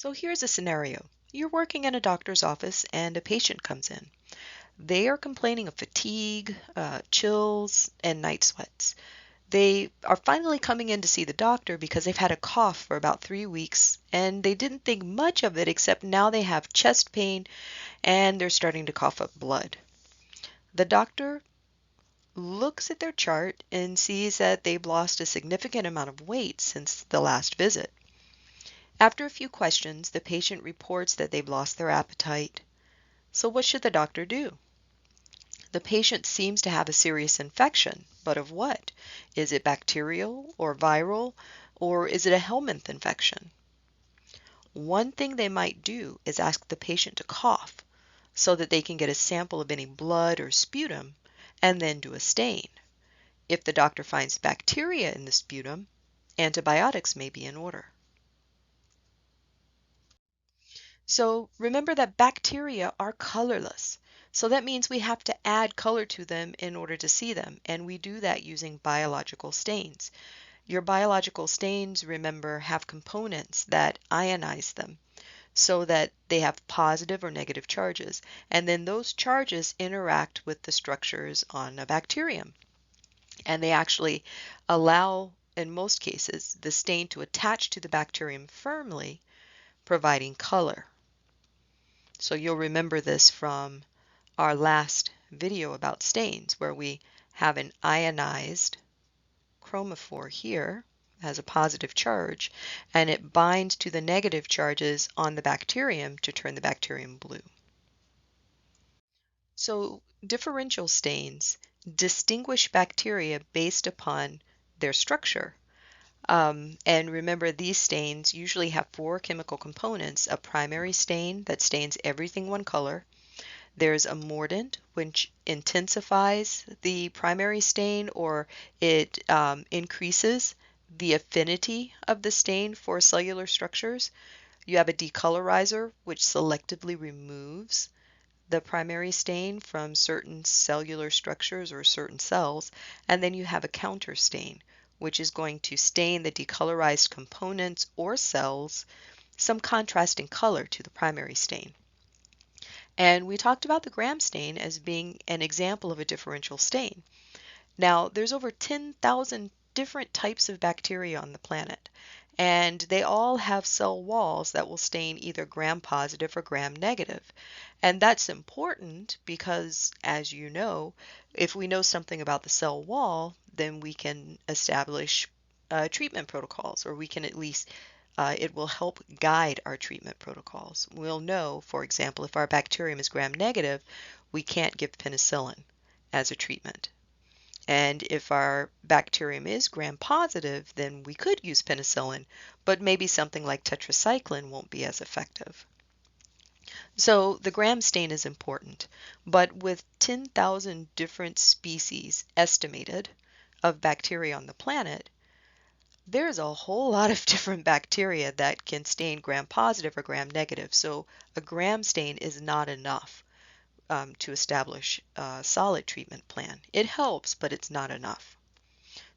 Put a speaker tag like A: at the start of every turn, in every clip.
A: So here's a scenario. You're working in a doctor's office and a patient comes in. They are complaining of fatigue, chills, and night sweats. They are finally coming in to see the doctor because they've had a cough for about 3 weeks and they didn't think much of it except now they have chest pain and they're starting to cough up blood. The doctor looks at their chart and sees that they've lost a significant amount of weight since the last visit. After a few questions, the patient reports that they've lost their appetite. So what should the doctor do? The patient seems to have a serious infection, but of what? Is it bacterial or viral, or is it a helminth infection? One thing they might do is ask the patient to cough so that they can get a sample of any blood or sputum and then do a stain. If the doctor finds bacteria in the sputum, antibiotics may be in order. So remember that bacteria are colorless. So that means we have to add color to them in order to see them, and we do that using biological stains. Your biological stains, remember, have components that ionize them so that they have positive or negative charges, and then those charges interact with the structures on a bacterium. And they actually allow, in most cases, the stain to attach to the bacterium firmly, providing color. So you'll remember this from our last video about stains, where we have an ionized chromophore here, has a positive charge, and it binds to the negative charges on the bacterium to turn the bacterium blue. So differential stains distinguish bacteria based upon their structure. And remember, these stains usually have 4 chemical components: a primary stain that stains everything one color. There's a mordant, which intensifies the primary stain, or it increases the affinity of the stain for cellular structures. You have a decolorizer, which selectively removes the primary stain from certain cellular structures or certain cells. And then you have a counter stain, which is going to stain the decolorized components or cells some contrasting color to the primary stain. And we talked about the gram stain as being an example of a differential stain. Now, there's over 10,000 different types of bacteria on the planet, and they all have cell walls that will stain either gram positive or gram negative. And that's important because, as you know, if we know something about the cell wall, then we can establish treatment protocols, or we can at least it will help guide our treatment protocols. We'll know, for example, if our bacterium is gram negative, we can't give penicillin as a treatment. And if our bacterium is gram positive, then we could use penicillin, but maybe something like tetracycline won't be as effective. So the gram stain is important, but with 10,000 different species estimated of bacteria on the planet, there's a whole lot of different bacteria that can stain gram positive or gram negative. So a gram stain is not enough to establish a solid treatment plan. It helps, but it's not enough.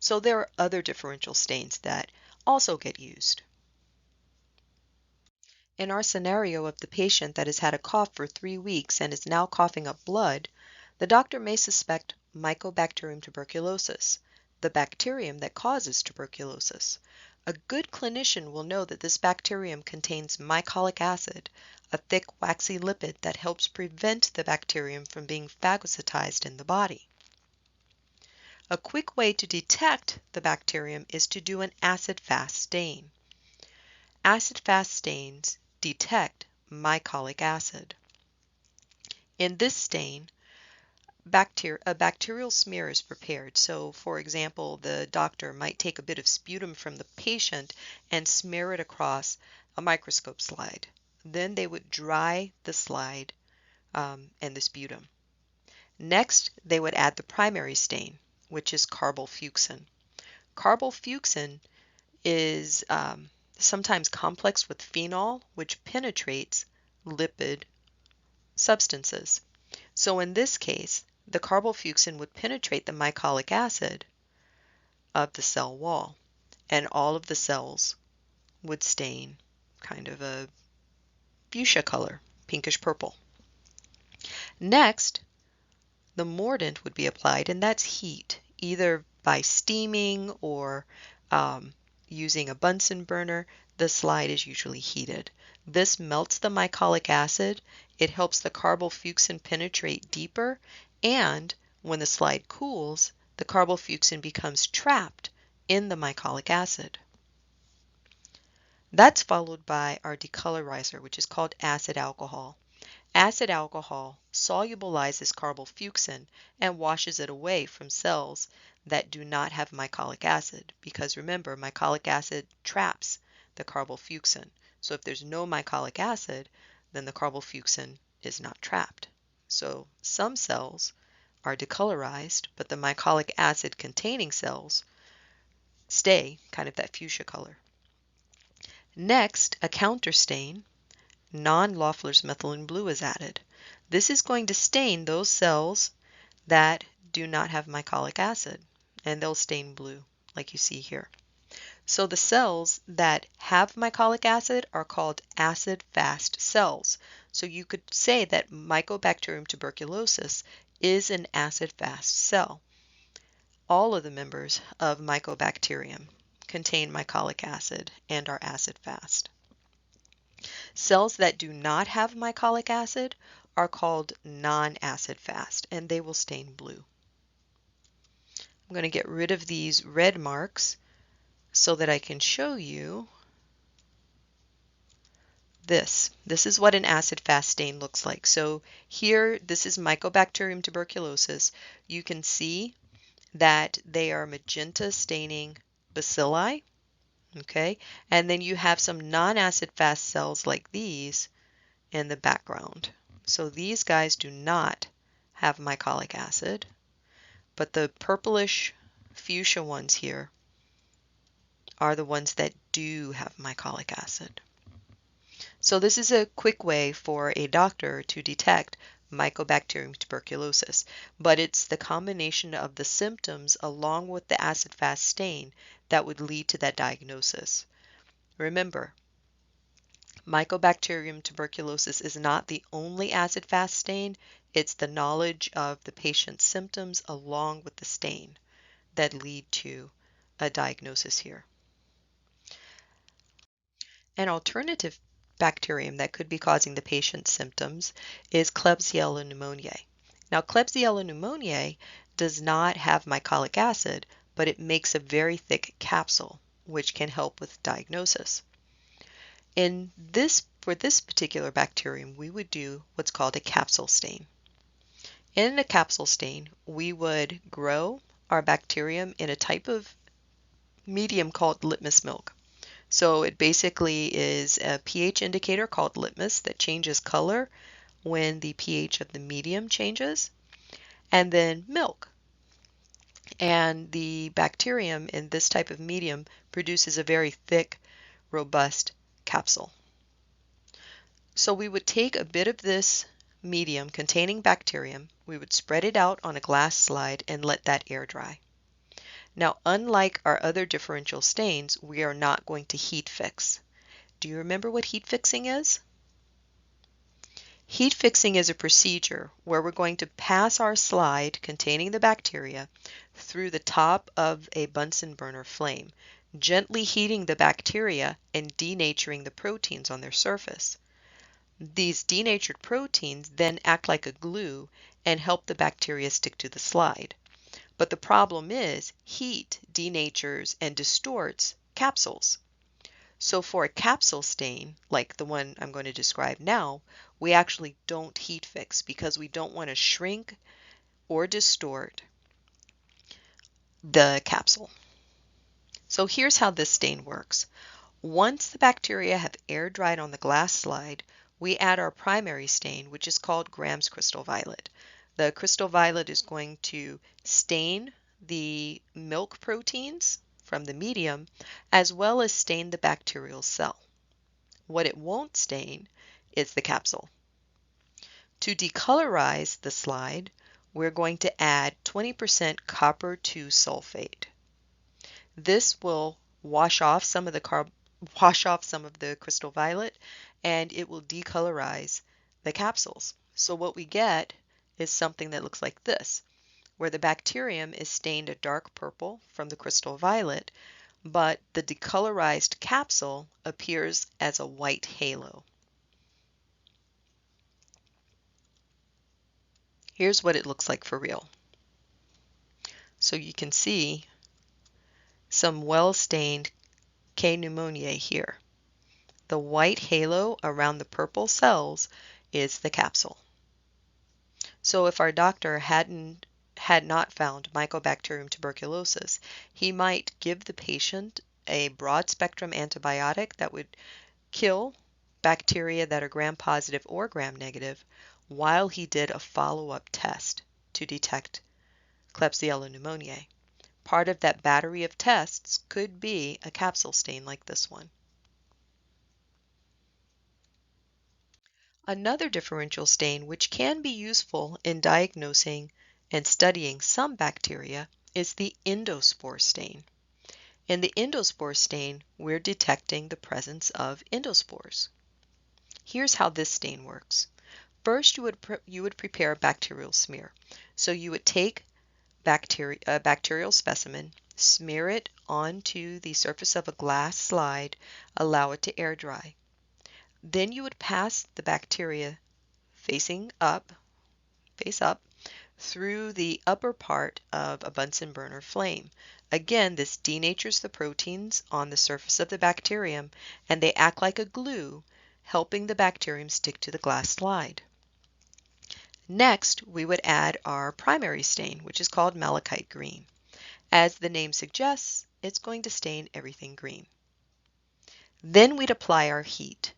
A: So there are other differential stains that also get used. In our scenario of the patient that has had a cough for 3 weeks and is now coughing up blood, the doctor may suspect Mycobacterium tuberculosis, the bacterium that causes tuberculosis. A good clinician will know that this bacterium contains mycolic acid, a thick waxy lipid that helps prevent the bacterium from being phagocytized in the body. A quick way to detect the bacterium is to do an acid-fast stain. Acid-fast stains detect mycolic acid. In this stain, a bacterial smear is prepared. So, for example, the doctor might take a bit of sputum from the patient and smear it across a microscope slide. Then they would dry the slide and the sputum. Next, they would add the primary stain, which is carbolfuchsin. Carbolfuchsin is sometimes complexed with phenol, which penetrates lipid substances. So in this case, the carbolfuchsin would penetrate the mycolic acid of the cell wall, and all of the cells would stain kind of a fuchsia color, pinkish purple. Next, the mordant would be applied, and that's heat, either by steaming or using a Bunsen burner. The slide is usually heated. This melts the mycolic acid, it helps the carbofuchsin penetrate deeper, and when the slide cools, the carbofuchsin becomes trapped in the mycolic acid. That's followed by our decolorizer, which is called acid alcohol. Acid alcohol solubilizes carbofuchsin and washes it away from cells that do not have mycolic acid, because remember, mycolic acid traps the carbofuchsin. So if there's no mycolic acid, then the carbofuchsin is not trapped. So some cells are decolorized, but the mycolic acid containing cells stay kind of that fuchsia color. Next, a counterstain, non-Loeffler's methylene blue, is added. This is going to stain those cells that do not have mycolic acid, and they'll stain blue like you see here. So the cells that have mycolic acid are called acid-fast cells. So you could say that Mycobacterium tuberculosis is an acid-fast cell. All of the members of Mycobacterium contain mycolic acid and are acid-fast. Cells that do not have mycolic acid are called non-acid-fast, and they will stain blue. I'm going to get rid of these red marks so that I can show you this. This is what an acid-fast stain looks like. So here, this is Mycobacterium tuberculosis. You can see that they are magenta staining bacilli. Okay, and then you have some non-acid fast cells like these in the background. So these guys do not have mycolic acid, but the purplish fuchsia ones here are the ones that do have mycolic acid. So this is a quick way for a doctor to detect Mycobacterium tuberculosis, but it's the combination of the symptoms along with the acid-fast stain that would lead to that diagnosis. Remember, Mycobacterium tuberculosis is not the only acid-fast stain, it's the knowledge of the patient's symptoms along with the stain that lead to a diagnosis here. An alternative bacterium that could be causing the patient's symptoms is Klebsiella pneumoniae. Now, Klebsiella pneumoniae does not have mycolic acid, but it makes a very thick capsule, which can help with diagnosis. For this particular bacterium, we would do what's called a capsule stain. In a capsule stain, we would grow our bacterium in a type of medium called litmus milk. So it basically is a pH indicator called litmus that changes color when the pH of the medium changes, and then milk. And the bacterium in this type of medium produces a very thick, robust capsule. So we would take a bit of this medium containing bacterium, we would spread it out on a glass slide and let that air dry. Now, unlike our other differential stains, we are not going to heat fix. Do you remember what heat fixing is? Heat fixing is a procedure where we're going to pass our slide containing the bacteria through the top of a Bunsen burner flame, gently heating the bacteria and denaturing the proteins on their surface. These denatured proteins then act like a glue and help the bacteria stick to the slide. But the problem is heat denatures and distorts capsules. So for a capsule stain, like the one I'm going to describe now, we actually don't heat fix because we don't want to shrink or distort the capsule. So here's how this stain works. Once the bacteria have air dried on the glass slide, we add our primary stain, which is called Graham's crystal violet. The crystal violet is going to stain the milk proteins from the medium as well as stain the bacterial cell. What it won't stain is the capsule. To decolorize the slide, we're going to add 20% copper 2 sulfate. This will wash off some of the crystal violet and it will decolorize the capsules. So what we get is something that looks like this, where the bacterium is stained a dark purple from the crystal violet, but the decolorized capsule appears as a white halo. Here's what it looks like for real. So you can see some well-stained K. pneumoniae here. The white halo around the purple cells is the capsule. So if our doctor had not found Mycobacterium tuberculosis, he might give the patient a broad spectrum antibiotic that would kill bacteria that are gram-positive or gram-negative while he did a follow-up test to detect Klebsiella pneumoniae. Part of that battery of tests could be a capsule stain like this one. Another differential stain which can be useful in diagnosing and studying some bacteria is the endospore stain. In the endospore stain, we're detecting the presence of endospores. Here's how this stain works. First, you would prepare a bacterial smear. So you would take a bacterial specimen, smear it onto the surface of a glass slide, allow it to air dry. Then you would pass the bacteria face up, through the upper part of a Bunsen burner flame. Again, this denatures the proteins on the surface of the bacterium, and they act like a glue, helping the bacterium stick to the glass slide. Next, we would add our primary stain, which is called malachite green. As the name suggests, it's going to stain everything green. Then we'd apply our heat.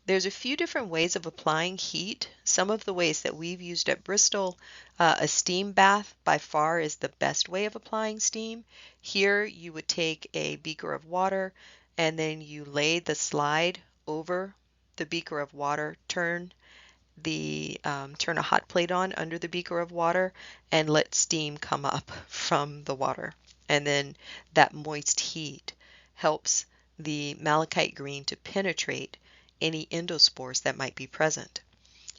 A: There's a few different ways of applying heat. Some of the ways that we've used at Bristol, a steam bath by far is the best way of applying steam. Here you would take a beaker of water and then you lay the slide over the beaker of water, turn a hot plate on under the beaker of water and let steam come up from the water. And then that moist heat helps the malachite green to penetrate any endospores that might be present.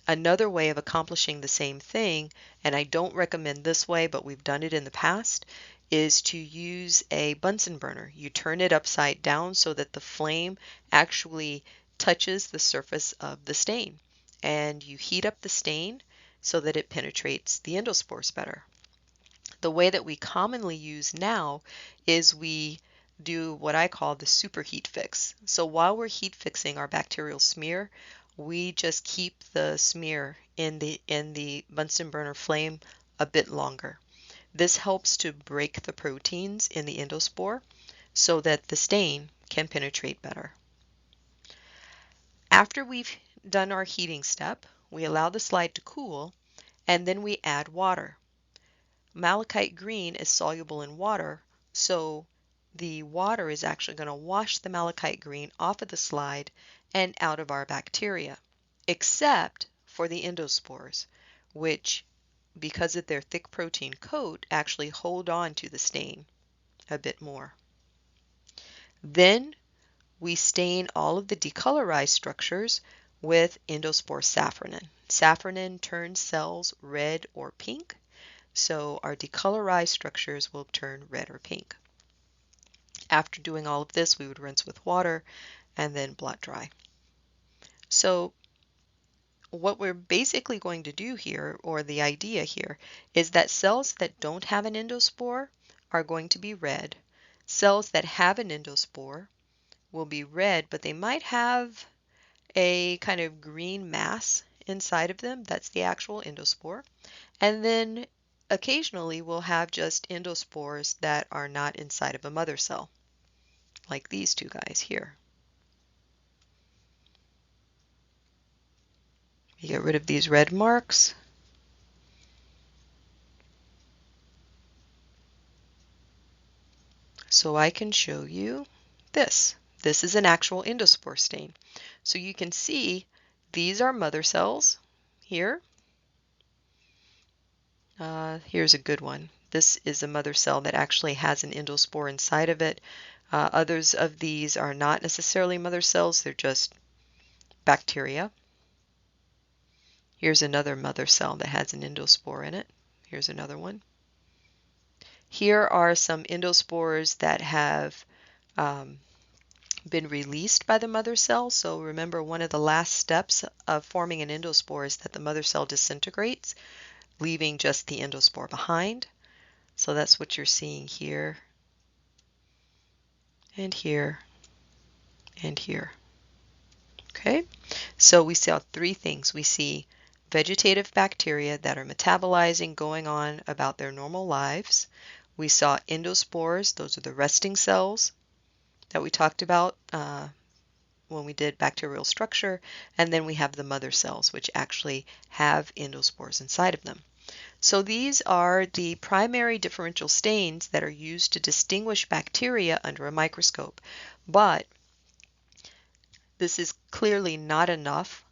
A: Another way of accomplishing the same thing, and I don't recommend this way, but we've done it in the past, is to use a Bunsen burner. You turn it upside down so that the flame actually touches the surface of the stain, and you heat up the stain so that it penetrates the endospores better. The way that we commonly use now is we do what I call the superheat fix. So while we're heat fixing our bacterial smear, we just keep the smear in the Bunsen burner flame a bit longer. This helps to break the proteins in the endospore so that the stain can penetrate better. After we've done our heating step, we allow the slide to cool, and then we add water. Malachite green is soluble in water, so the water is actually going to wash the malachite green off of the slide and out of our bacteria, except for the endospores, which, because of their thick protein coat, actually hold on to the stain a bit more. Then we stain all of the decolorized structures with endospore safranin. Safranin turns cells red or pink, so our decolorized structures will turn red or pink. After doing all of this, we would rinse with water and then blot dry. So what we're basically going to do here, or the idea here, is that cells that don't have an endospore are going to be red. Cells that have an endospore will be red, but they might have a kind of green mass inside of them. That's the actual endospore. And then occasionally we'll have just endospores that are not inside of a mother cell, like these two guys here. You get rid of these red marks. So I can show you this. This is an actual endospore stain. So you can see these are mother cells here. Here's a good one. This is a mother cell that actually has an endospore inside of it. Others of these are not necessarily mother cells, they're just bacteria. Here's another mother cell that has an endospore in it. Here's another one. Here are some endospores that have been released by the mother cell. So remember, one of the last steps of forming an endospore is that the mother cell disintegrates, leaving just the endospore behind. So that's what you're seeing here, and here, and here. Okay, so we saw three things. We see vegetative bacteria that are metabolizing, going on about their normal lives. We saw endospores, those are the resting cells that we talked about when we did bacterial structure, and then we have the mother cells, which actually have endospores inside of them. So these are the primary differential stains that are used to distinguish bacteria under a microscope. But this is clearly not enough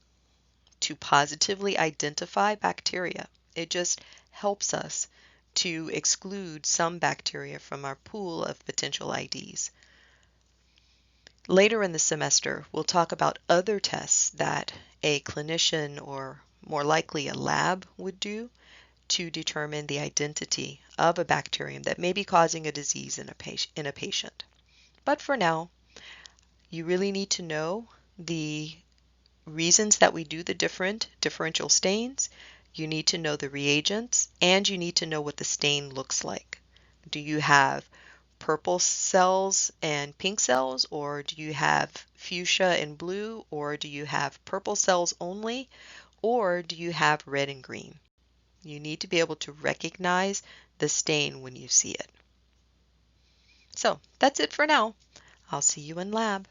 A: to positively identify bacteria. It just helps us to exclude some bacteria from our pool of potential IDs. Later in the semester, we'll talk about other tests that a clinician, or more likely a lab, would do to determine the identity of a bacterium that may be causing a disease in a patient. But for now, you really need to know the reasons that we do the differential stains. You need to know the reagents, and you need to know what the stain looks like. Do you have purple cells and pink cells, or do you have fuchsia and blue, or do you have purple cells only, or do you have red and green? You need to be able to recognize the stain when you see it. So that's it for now. I'll see you in lab.